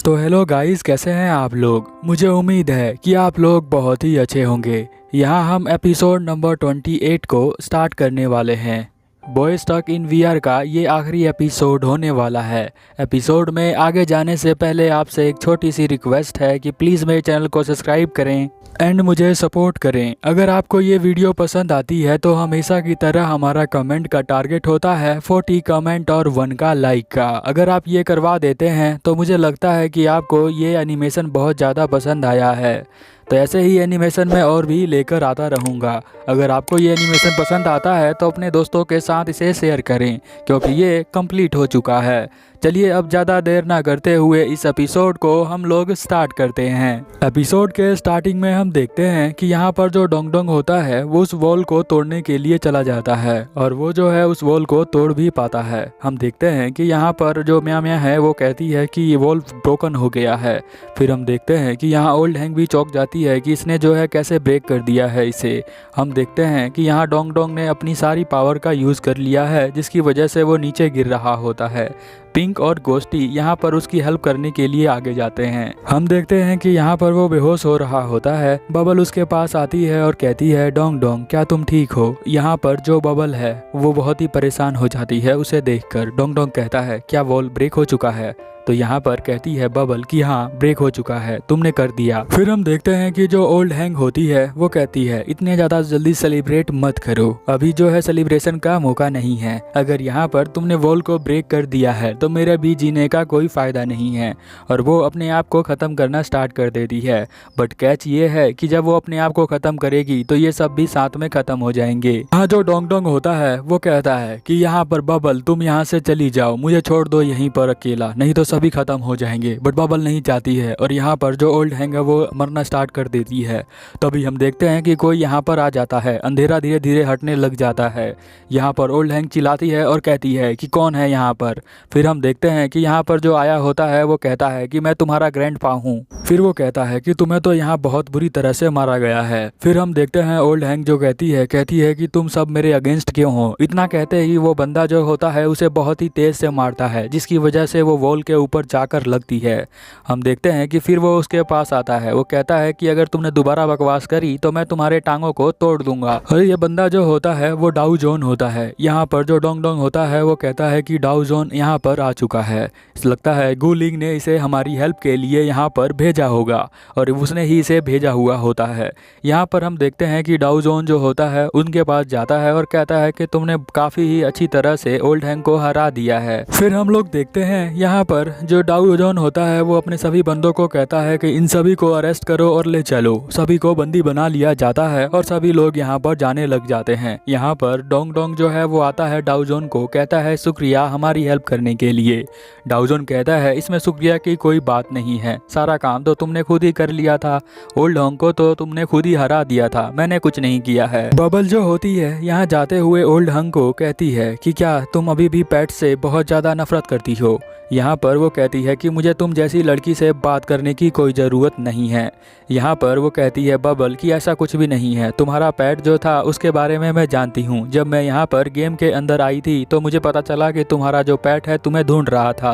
तो hello guys, कैसे हैं आप लोग। मुझे उम्मीद है कि आप लोग बहुत ही अच्छे होंगे। यहाँ हम एपिसोड नंबर 28 को स्टार्ट करने वाले हैं। बॉय स्टक इन वीआर का ये आखिरी एपिसोड होने वाला है। एपिसोड में आगे जाने से पहले आपसे एक छोटी सी रिक्वेस्ट है कि प्लीज़ मेरे चैनल को सब्सक्राइब करें एंड मुझे सपोर्ट करें। अगर आपको ये वीडियो पसंद आती है तो हमेशा की तरह हमारा कमेंट का टारगेट होता है 40 कमेंट और 1 का लाइक का। अगर आप ये करवा देते हैं तो मुझे लगता है कि आपको ये एनिमेशन बहुत ज़्यादा पसंद आया है। तो ऐसे ही एनिमेशन मैं और भी लेकर आता रहूँगा। अगर आपको ये एनिमेशन पसंद आता है तो अपने दोस्तों के साथ इसे शेयर करें, क्योंकि ये कंप्लीट हो चुका है। चलिए अब ज़्यादा देर ना करते हुए इस एपिसोड को हम लोग स्टार्ट करते हैं। एपिसोड के स्टार्टिंग में हम देखते हैं कि यहाँ पर जो डोंग डोंग होता है वो उस वॉल को तोड़ने के लिए चला जाता है और वो जो है उस वॉल को तोड़ भी पाता है। हम देखते हैं कि यहाँ पर जो म्या म्या है वो कहती है कि ये वॉल ब्रोकन हो गया है। फिर हम देखते हैं कि यहाँ ओल्ड हैंग भी चौंक जाती है कि इसने जो है कैसे ब्रेक कर दिया है इसे। हम देखते हैं कि यहाँ डोंग डोंग ने अपनी सारी पावर का यूज़ कर लिया है, जिसकी वजह से वो नीचे गिर रहा होता है। पिंक और गोस्टी यहाँ पर उसकी हेल्प करने के लिए आगे जाते हैं। हम देखते हैं कि यहाँ पर वो बेहोश हो रहा होता है। बबल उसके पास आती है और कहती है, डोंग डोंग क्या तुम ठीक हो। यहाँ पर जो बबल है वो बहुत ही परेशान हो जाती है उसे देखकर। डोंग डोंग कहता है, क्या वॉल ब्रेक हो चुका है। तो यहाँ पर कहती है बबल कि हाँ ब्रेक हो चुका है, तुमने कर दिया। फिर हम देखते हैं कि जो ओल्ड हैंग होती है वो कहती है, इतने ज़्यादा जल्दी सेलिब्रेट मत करो, अभी जो है सेलिब्रेशन का मौका नहीं है। अगर यहाँ पर तुमने वॉल को ब्रेक कर दिया है तो मेरा भी जीने का कोई फ़ायदा नहीं है। और वो अपने आप को ख़त्म करना स्टार्ट कर देती है। बट कैच ये है कि जब वो अपने आप को ख़त्म करेगी तो ये सब भी साथ में ख़त्म हो जाएंगे। यहाँ जो डोंग डोंग होता है वो कहता है कि यहाँ पर बबल तुम यहाँ से चली जाओ, मुझे छोड़ दो यहीं पर अकेला, नहीं तो सभी खत्म हो जाएंगे। बट बबल नहीं चाहती है और यहाँ पर जो ओल्ड हैंग है वो मरना स्टार्ट कर देती है। तभी हम देखते हैं कि कोई यहाँ पर आ जाता है। अंधेरा धीरे धीरे हटने लग जाता है। यहाँ पर ओल्ड हैंग चिल्लाती है और कहती है कि कौन है यहाँ पर। फिर हम देखते हैं कि यहाँ पर जो आया होता है वो कहता है कि मैं तुम्हारा ग्रैंडपा हूँ। फिर वो कहता है कि तुम्हें तो यहाँ बहुत बुरी तरह से मारा गया है। फिर हम देखते हैं ओल्ड हैंग जो कहती है कि तुम सब मेरे अगेंस्ट क्यों हो। इतना कहते ही वो बंदा जो होता है उसे बहुत ही तेज से मारता है, जिसकी वजह से वो वॉल के ऊपर जाकर लगती है। हम देखते हैं कि फिर वो उसके पास आता है। वो कहता है कि अगर तुमने दोबारा बकवास करी तो मैं तुम्हारे टांगों को तोड़ दूंगा। और ये बंदा जो होता है वो डाउ जोन होता है। यहाँ पर जो डोंग डोंग होता है वो कहता है कि डाउ जोन यहाँ पर आ चुका है। लगता है गूलिंग ने इसे हमारी हेल्प के लिए यहाँ पर भेजा होगा और उसने ही इसे भेजा हुआ होता है। यहाँ पर हम देखते हैं कि डाउ जोन जो होता है उनके पास जाता है और कहता है कि तुमने काफ़ी ही अच्छी तरह से ओल्ड हैंग को हरा दिया है। फिर हम लोग देखते हैं यहाँ पर जो डाउ जोन होता है वो अपने सभी बंदों को कहता है कि इन सभी को अरेस्ट करो और ले चलो। सभी को बंदी बना लिया जाता है और सभी लोग यहाँ पर जाने लग जाते हैं। यहाँ पर डोंग डोंग जो है वो आता है डाउ जोन को, कहता है शुक्रिया हमारी हेल्प करने के लिए। डाउ जोन कहता है इसमें शुक्रिया की कोई बात नहीं है, सारा काम तो तुमने खुद ही कर लिया था। ओल्ड हैंग को तो तुमने खुद ही हरा दिया था, मैंने कुछ नहीं किया है। बबल जो होती है यहाँ जाते हुए ओल्ड हैंग को कहती है कि क्या तुम अभी भी पेट से बहुत ज़्यादा नफरत करती हो। यहाँ पर वो कहती है कि मुझे तुम जैसी लड़की से बात करने की कोई ज़रूरत नहीं है। यहाँ पर वो कहती है बबल कि ऐसा कुछ भी नहीं है, तुम्हारा पेट जो था उसके बारे में मैं जानती हूँ। जब मैं यहाँ पर गेम के अंदर आई थी तो मुझे पता चला कि तुम्हारा जो पेट है तुम्हें ढूंढ रहा था।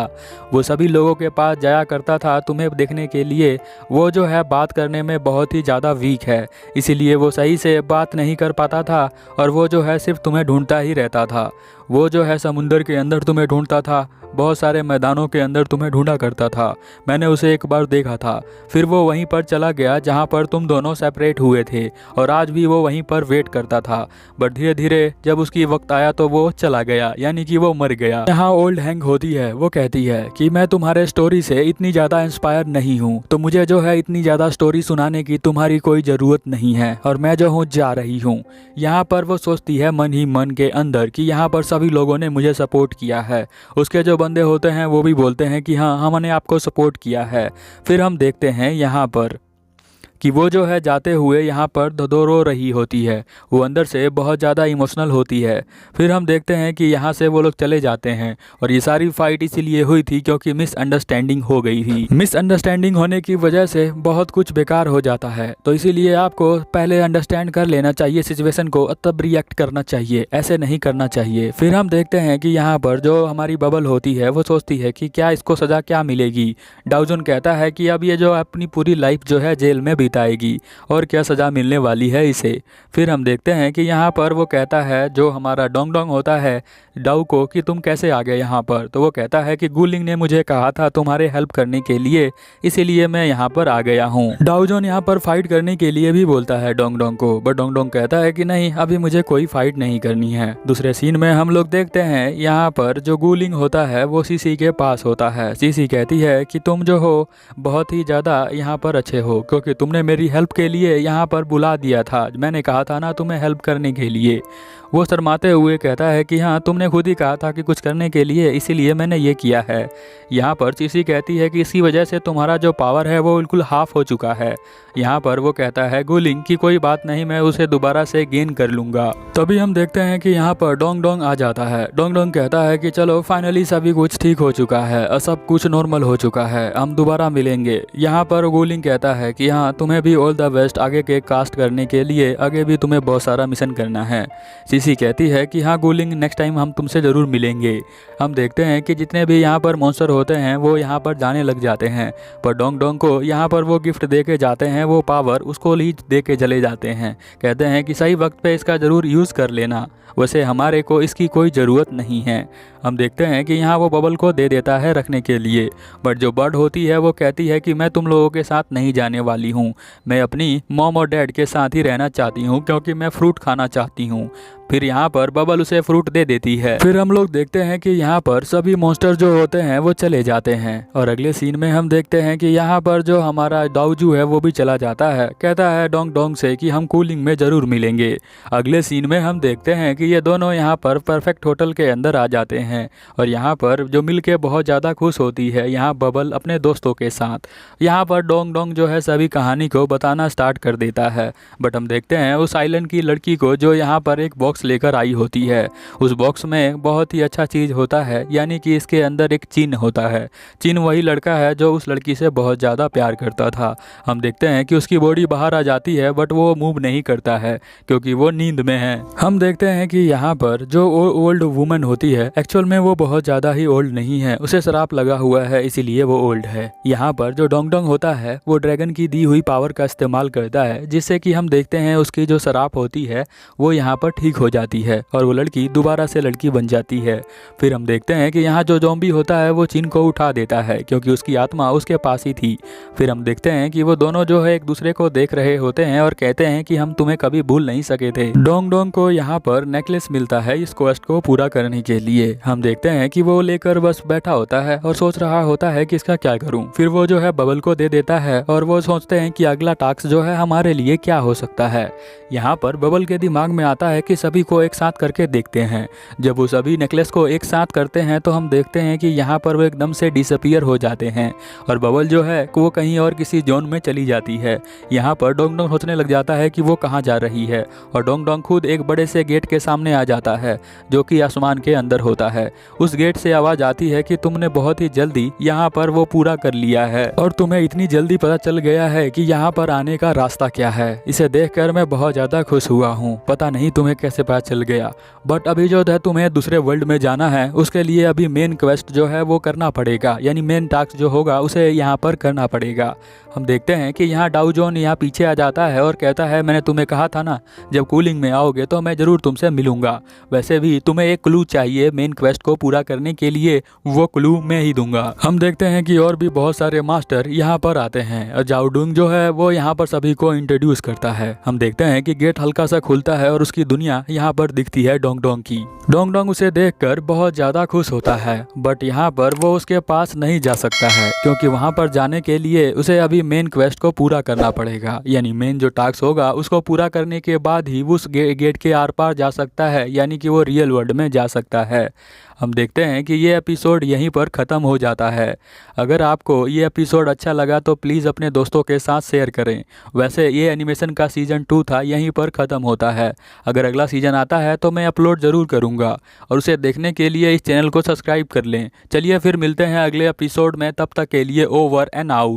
वो सभी लोगों के पास जाया करता था तुम्हें देखने के लिए। वो जो है बात करने में बहुत ही ज़्यादा वीक है, इसीलिए वो सही से बात नहीं कर पाता था और वो जो है सिर्फ तुम्हें ढूंढता ही रहता था। वो जो है समुंदर के अंदर तुम्हें ढूंढता था, बहुत सारे मैदानों के अंदर तुम्हें ढूंढा करता था। मैंने उसे एक बार देखा था, फिर वो वहीं पर चला गया जहाँ पर तुम दोनों सेपरेट हुए थे और आज भी वो वहीं पर वेट करता था। बट धीरे धीरे जब उसकी वक्त आया तो वो चला गया, यानी कि वो मर गया। यहाँ ओल्ड हैंग होती है, वो कहती है कि मैं तुम्हारे स्टोरी से इतनी ज़्यादा इंस्पायर नहीं हूँ, तो मुझे जो है इतनी ज़्यादा स्टोरी सुनाने की तुम्हारी कोई ज़रूरत नहीं है और मैं जो हूँ जा रही हूँ। यहाँ पर वो सोचती है मन ही मन के अंदर कि यहाँ पर सभी लोगों ने मुझे सपोर्ट किया है। उसके जो बंदे होते हैं वो भी बोलते हैं कि हाँ हमने आपको सपोर्ट किया है। फिर हम देखते हैं यहाँ पर कि वो जो है जाते हुए यहाँ पर धो रो रही होती है, वो अंदर से बहुत ज़्यादा इमोशनल होती है। फिर हम देखते हैं कि यहाँ से वो लोग चले जाते हैं और ये सारी फाइट इसीलिए हुई थी क्योंकि मिसअंडरस्टैंडिंग हो गई थी। मिसअंडरस्टैंडिंग होने की वजह से बहुत कुछ बेकार हो जाता है, तो इसीलिए आपको पहले अंडरस्टैंड कर लेना चाहिए सिचुएशन को, तब रिएक्ट करना चाहिए, ऐसे नहीं करना चाहिए। फिर हम देखते हैं कि यहाँ पर जो हमारी बबल होती है वो सोचती है कि क्या इसको सज़ा क्या मिलेगी। डाउजन कहता है कि अब ये जो अपनी पूरी लाइफ जो है जेल में बिताएगी और क्या सज़ा मिलने वाली है इसे। फिर हम देखते हैं कि यहाँ पर वो कहता है, जो हमारा डोंग डोंग होता है, डाउ को कि तुम कैसे आ गए यहाँ पर। तो वो कहता है कि गुलिंग ने मुझे कहा था तुम्हारे हेल्प करने के लिए, इसीलिए मैं यहाँ पर आ गया हूँ। डाउजन यहाँ पर फाइट करने के लिए भी बोलता है डोंग डोंग को, बट डोंग डोंग कहता है कि नहीं, अभी मुझे कोई फाइट नहीं करनी है। दूसरे सीन में हम लोग देखते हैं यहाँ पर जो गुलिंग होता है वो सीसी के पास होता है। सीसी कहती है कि तुम जो हो बहुत ही ज़्यादा यहाँ पर अच्छे हो, क्योंकि तुमने मेरी हेल्प के लिए यहाँ पर बुला दिया था, मैंने कहा था ना तुम्हें हेल्प करने के लिए। वो शर्माते हुए कहता है कि हाँ, तुमने खुद ही कहा था कि कुछ करने के लिए, इसीलिए मैंने ये किया है। यहाँ पर सीसी कहती है कि इसी वजह से तुम्हारा जो पावर है वो बिल्कुल हाफ हो चुका है। यहाँ पर वो कहता है गुलिंग की कोई बात नहीं, मैं उसे दोबारा से गेन कर लूँगा। तभी हम देखते हैं कि यहाँ पर डोंग डोंग आ जाता है। डोंग डोंग कहता है कि चलो फाइनली सभी कुछ ठीक हो चुका है और सब कुछ नॉर्मल हो चुका है, हम दोबारा मिलेंगे। यहाँ पर गुलिंग कहता है कि हाँ, तुम्हें भी ऑल द बेस्ट आगे के कास्ट करने के लिए, आगे भी तुम्हें बहुत सारा मिशन करना है। सीसी कहती है कि हाँ गुलिंग, नेक्स्ट टाइम हम तुमसे ज़रूर मिलेंगे। हम देखते हैं कि जितने भी यहाँ पर मॉन्स्टर होते हैं वो यहाँ पर जाने लग जाते हैं, पर डोंग डोंग को यहाँ पर वो गिफ्ट दे के जाते हैं, वो पावर उसको ही दे के चले जाते हैं। कहते हैं कि सही वक्त पे इसका ज़रूर यूज़ कर लेना, वैसे हमारे को इसकी कोई ज़रूरत नहीं है। हम देखते हैं कि यहाँ वो बबल को दे देता है रखने के लिए, बट जो बर्ड होती है वो कहती है कि मैं तुम लोगों के साथ नहीं जाने वाली हूँ, मैं अपनी मॉम और डैड के साथ ही रहना चाहती हूँ, क्योंकि मैं फ्रूट खाना चाहती हूँ। फिर यहाँ पर बबल उसे फ्रूट दे देती है। फिर हम लोग देखते हैं कि यहाँ पर सभी मॉन्स्टर जो होते हैं वो चले जाते हैं और अगले सीन में हम देखते हैं कि यहाँ पर जो हमारा दाऊजू है वो भी चला जाता है। कहता है डोंग डोंग से कि हम कूलिंग में ज़रूर मिलेंगे। अगले सीन में हम देखते हैं कि ये दोनों यहाँ पर परफेक्ट होटल के अंदर आ जाते हैं और यहाँ पर जो मिल के बहुत ज़्यादा खुश होती है यहाँ बबल अपने दोस्तों के साथ। यहाँ पर डोंग डोंग जो है सभी कहानी को बताना स्टार्ट कर देता है, बट हम देखते हैं उस आइलैंड की लड़की को जो यहाँ पर एक बॉक्स लेकर आई होती है। उस बॉक्स में बहुत ही अच्छा चीज़ होता है, यानी कि इसके अंदर एक चिन होता है। चिन वही लड़का है जो उस लड़की से बहुत ज़्यादा प्यार करता था। हम देखते हैं कि उसकी बॉडी बाहर आ जाती है, बट वो मूव नहीं करता है क्योंकि वो नींद में है। हम देखते हैं कि यहाँ पर जो ओल्ड वुमन होती है, एक्चुअल में वो बहुत ज़्यादा ही ओल्ड नहीं है, उसे शराब लगा हुआ है, इसीलिए वो ओल्ड है। यहाँ पर जो डोंग डोंग होता है वो ड्रैगन की दी हुई पावर का इस्तेमाल करता है, जिससे कि हम देखते हैं उसकी जो शराब होती है वो यहाँ पर ठीक हो जाती है और वो लड़की दोबारा से लड़की बन जाती है। फिर हम देखते हैं कि यहाँ जो ज़ॉम्बी होता है वो चिन को उठा देता है क्योंकि उसकी आत्मा उसके पास ही थी। फिर हम देखते हैं कि वो दोनों जो है एक दूसरे को देख रहे होते हैं और कहते हैं कि हम तुम्हें कभी भूल नहीं सके थे। डोंग डोंग को यहाँ पर नेकलेस मिलता है इस क्वेस्ट को पूरा करने के लिए। हम देखते हैं कि वो लेकर बस बैठा होता है और सोच रहा होता है कि इसका क्या करूं। फिर वो जो है बबल को दे देता है और वो सोचते हैं कि अगला टास्क जो है हमारे लिए क्या हो सकता है। यहाँ पर बबल के दिमाग में आता है कि सभी को एक साथ करके देखते हैं। जब वो सभी नेकलेस को एक साथ करते हैं तो हम देखते हैं कि यहाँ पर वो एकदम से डिसअपीयर हो जाते हैं और बबल जो है वो कहीं और किसी जोन में चली जाती है। यहाँ पर डोंग डोंग सोचने लग जाता है कि वो कहाँ जा रही है और डोंग डोंग खुद एक बड़े से गेट के सामने आ जाता है जो कि आसमान के अंदर होता है। उस गेट से आवाज़ आती है कि तुमने बहुत ही जल्दी यहाँ पर वो पूरा कर लिया है और तुम्हें इतनी जल्दी पता चल गया है कि यहाँ पर आने का रास्ता क्या है। इसे देखकर मैं बहुत ज़्यादा खुश हुआ हूँ, पता नहीं तुम्हें कैसे पता चल गया, बट अभी जो है तुम्हें दूसरे वर्ल्ड में जाना है, उसके लिए अभी मेन क्वेस्ट जो है वो करना पड़ेगा, यानी मेन टास्क जो होगा उसे यहाँ पर करना पड़ेगा। हम देखते हैं कि यहाँ डाउजोन यहाँ पीछे आ जाता है और कहता है मैंने तुम्हें कहा था ना, जब कूलिंग में आओगे तो मैं ज़रूर तुमसे मिलूंगा। वैसे भी तुम्हें एक क्लू चाहिए मेन क्वेस्ट को पूरा करने के लिए, वो क्लू मैं ही दूंगा। हम देखते हैं कि और भी बहुत सारे मास्टर यहाँ पर आते हैं और जाओडुंग जो है वो यहाँ पर सभी को इंट्रोड्यूस करता है। हम देखते हैं कि गेट हल्का सा खुलता है और उसकी दुनिया यहाँ पर दिखती है डोंग डोंग की। डोंग डोंग उसे देखकर बहुत ज़्यादा खुश होता है, बट यहाँ पर वो उसके पास नहीं जा सकता है क्योंकि वहाँ पर जाने के लिए उसे अभी मेन क्वेस्ट को पूरा करना पड़ेगा, यानी मेन जो टास्क होगा उसको पूरा करने के बाद ही उस गेट के आर पार जा सकता है, यानी कि वो रियल वर्ल्ड में जा सकता है। हम देखते हैं कि ये एपिसोड यहीं पर ख़त्म हो जाता है। अगर आपको ये एपिसोड अच्छा लगा तो प्लीज़ अपने दोस्तों के साथ शेयर करें। वैसे ये एनिमेशन का सीज़न 2 था, यहीं पर ख़त्म होता है। अगर अगला सीज़न आता है तो मैं अपलोड ज़रूर करूँगा और उसे देखने के लिए इस चैनल को सब्सक्राइब कर लें। चलिए फिर मिलते हैं अगले एपिसोड में, तब तक के लिए ओवर एंड आउट।